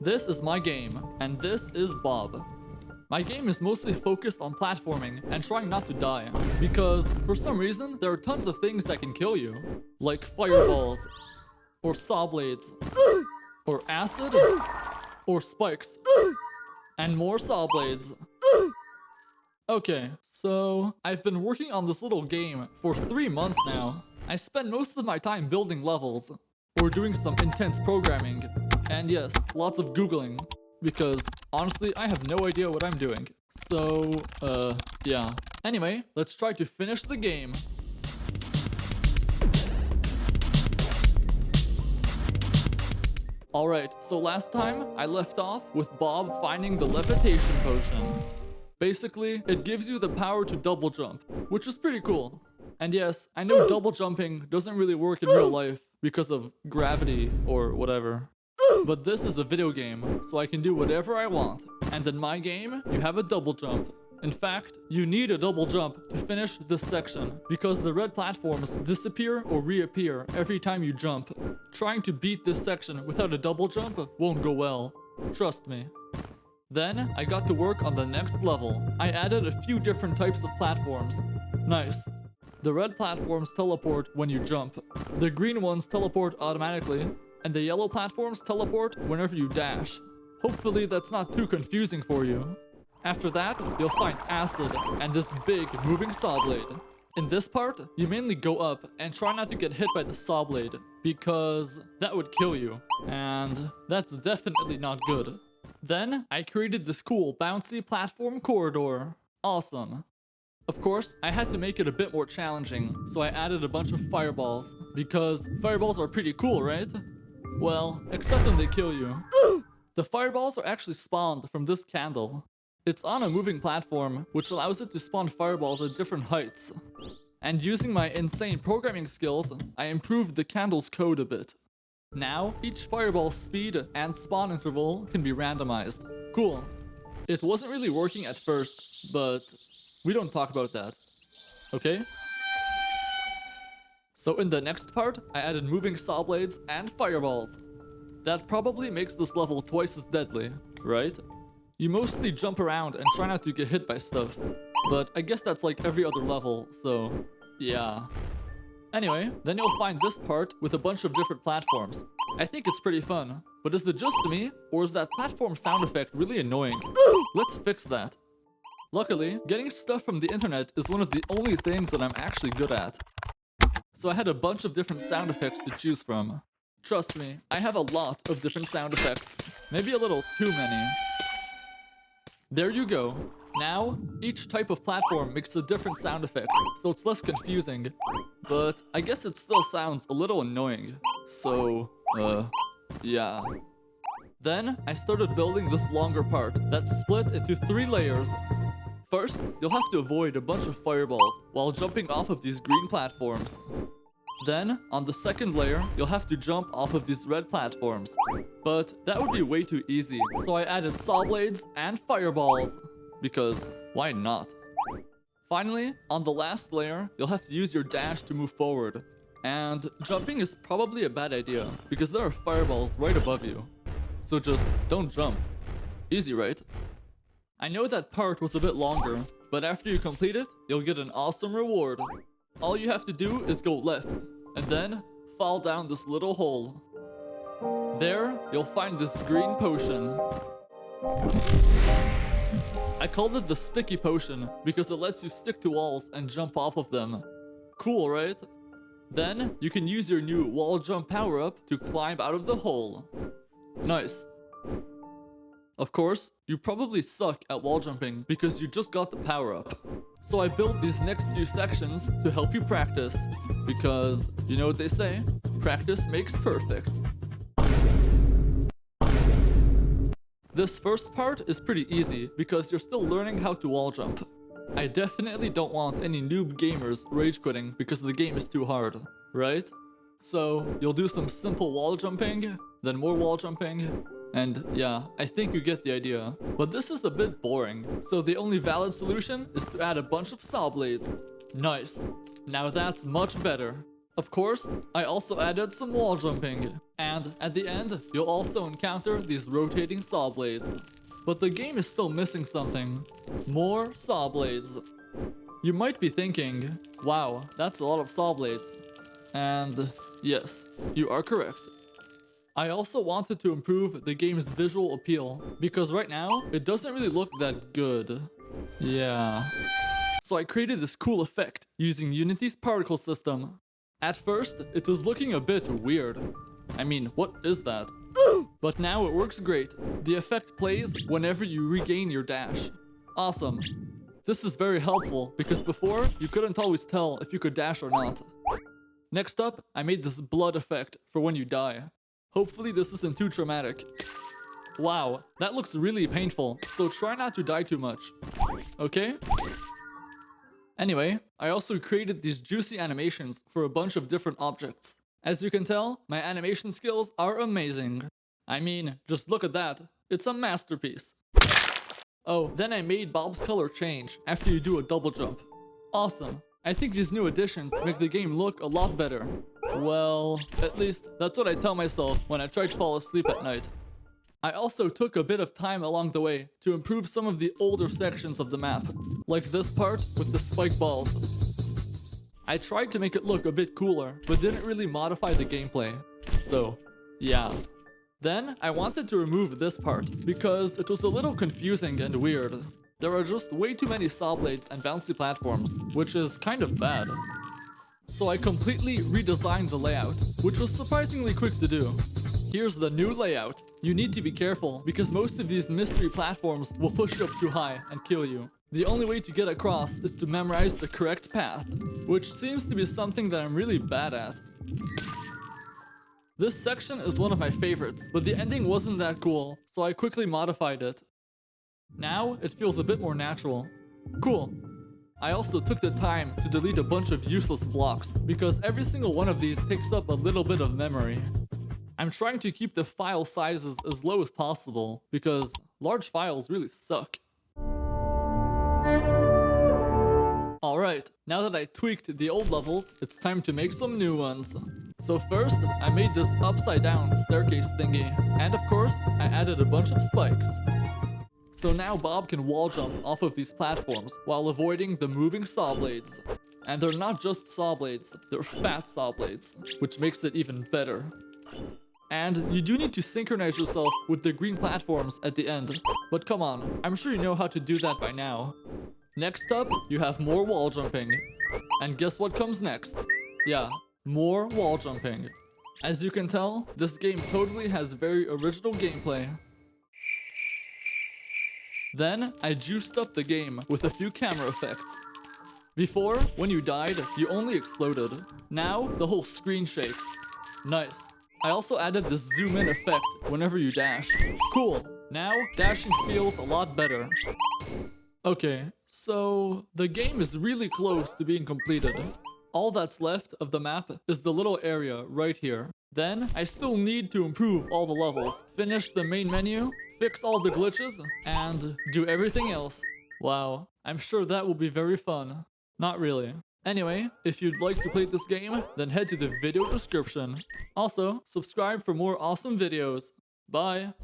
This is my game, and this is Bob. My game is mostly focused on platforming and trying not to die, because for some reason there are tons of things that can kill you, like fireballs, or saw blades, or acid, or spikes, and more saw blades. Okay, so I've been working on this little game for 3 months now. I spend most of my time building levels, or doing some intense programming, and yes, lots of Googling, because honestly, I have no idea what I'm doing. So, yeah. Anyway, let's try to finish the game. Alright, so last time I left off with Bob finding the levitation potion. Basically, it gives you the power to double jump, which is pretty cool. And yes, I know double jumping doesn't really work in real life because of gravity or whatever. But this is a video game, so I can do whatever I want. And in my game, you have a double jump. In fact, you need a double jump to finish this section, because the red platforms disappear or reappear every time you jump. Trying to beat this section without a double jump won't go well. Trust me. Then, I got to work on the next level. I added a few different types of platforms. Nice. The red platforms teleport when you jump. The green ones teleport automatically. And the yellow platforms teleport whenever you dash. Hopefully that's not too confusing for you. After that, you'll find acid and this big moving saw blade. In this part, you mainly go up and try not to get hit by the saw blade, because that would kill you. And that's definitely not good. Then, I created this cool bouncy platform corridor. Awesome. Of course, I had to make it a bit more challenging, so I added a bunch of fireballs, because fireballs are pretty cool, right? Well, except when they kill you. The fireballs are actually spawned from this candle. It's on a moving platform, which allows it to spawn fireballs at different heights. And using my insane programming skills, I improved the candle's code a bit. Now, each fireball's speed and spawn interval can be randomized. Cool. It wasn't really working at first, but we don't talk about that. Okay? So in the next part, I added moving saw blades and fireballs. That probably makes this level twice as deadly, right? You mostly jump around and try not to get hit by stuff, but I guess that's like every other level, so yeah. Anyway, then you'll find this part with a bunch of different platforms. I think it's pretty fun, but is it just me, or is that platform sound effect really annoying? Let's fix that. Luckily, getting stuff from the internet is one of the only things that I'm actually good at. So I had a bunch of different sound effects to choose from. Trust me, I have a lot of different sound effects. Maybe a little too many. There you go. Now, each type of platform makes a different sound effect, so it's less confusing. But I guess it still sounds a little annoying. So, yeah. Then, I started building this longer part that's split into 3 layers. First, you'll have to avoid a bunch of fireballs while jumping off of these green platforms. Then, on the second layer, you'll have to jump off of these red platforms. But that would be way too easy, so I added saw blades and fireballs. Because, why not? Finally, on the last layer, you'll have to use your dash to move forward. And jumping is probably a bad idea, because there are fireballs right above you. So just don't jump. Easy, right? I know that part was a bit longer, but after you complete it, you'll get an awesome reward. All you have to do is go left, and then fall down this little hole. There, you'll find this green potion. I called it the sticky potion because it lets you stick to walls and jump off of them. Cool, right? Then, you can use your new wall jump power-up to climb out of the hole. Nice. Of course, you probably suck at wall jumping because you just got the power-up. So I built these next few sections to help you practice, because you know what they say, practice makes perfect. This first part is pretty easy because you're still learning how to wall jump. I definitely don't want any noob gamers rage quitting because the game is too hard, right? So you'll do some simple wall jumping, then more wall jumping, and yeah, I think you get the idea. But this is a bit boring, so the only valid solution is to add a bunch of saw blades. Nice. Now that's much better. Of course, I also added some wall jumping. And at the end, you'll also encounter these rotating saw blades. But the game is still missing something. More saw blades. You might be thinking, wow, that's a lot of saw blades. And yes, you are correct. I also wanted to improve the game's visual appeal, because right now, it doesn't really look that good. Yeah. So I created this cool effect using Unity's particle system. At first, it was looking a bit weird. I mean, what is that? But now it works great. The effect plays whenever you regain your dash. Awesome. This is very helpful because before, you couldn't always tell if you could dash or not. Next up, I made this blood effect for when you die. Hopefully this isn't too traumatic. Wow, that looks really painful, so try not to die too much. Okay? Anyway, I also created these juicy animations for a bunch of different objects. As you can tell, my animation skills are amazing. I mean, just look at that. It's a masterpiece. Oh, then I made Bob's color change after you do a double jump. Awesome. I think these new additions make the game look a lot better. Well, at least that's what I tell myself when I try to fall asleep at night. I also took a bit of time along the way to improve some of the older sections of the map, like this part with the spike balls. I tried to make it look a bit cooler, but didn't really modify the gameplay. So, yeah. Then, I wanted to remove this part, because it was a little confusing and weird. There are just way too many saw blades and bouncy platforms, which is kind of bad. So I completely redesigned the layout, which was surprisingly quick to do. Here's the new layout. You need to be careful, because most of these mystery platforms will push you up too high and kill you. The only way to get across is to memorize the correct path, which seems to be something that I'm really bad at. This section is one of my favorites, but the ending wasn't that cool, so I quickly modified it. Now, it feels a bit more natural. Cool. I also took the time to delete a bunch of useless blocks, because every single one of these takes up a little bit of memory. I'm trying to keep the file sizes as low as possible, because large files really suck. Alright, now that I tweaked the old levels, it's time to make some new ones. So first, I made this upside down staircase thingy, and of course, I added a bunch of spikes. So now Bob can wall jump off of these platforms while avoiding the moving saw blades. And they're not just saw blades, they're fat saw blades, which makes it even better. And you do need to synchronize yourself with the green platforms at the end. But come on, I'm sure you know how to do that by now. Next up, you have more wall jumping. And guess what comes next? Yeah, more wall jumping. As you can tell, this game totally has very original gameplay. Then, I juiced up the game with a few camera effects. Before, when you died, you only exploded. Now, the whole screen shakes. Nice. I also added this zoom in effect whenever you dash. Cool. Now, dashing feels a lot better. Okay, so the game is really close to being completed. All that's left of the map is the little area right here. Then, I still need to improve all the levels, finish the main menu, fix all the glitches, and do everything else. Wow, I'm sure that will be very fun. Not really. Anyway, if you'd like to play this game, then head to the video description. Also, subscribe for more awesome videos. Bye!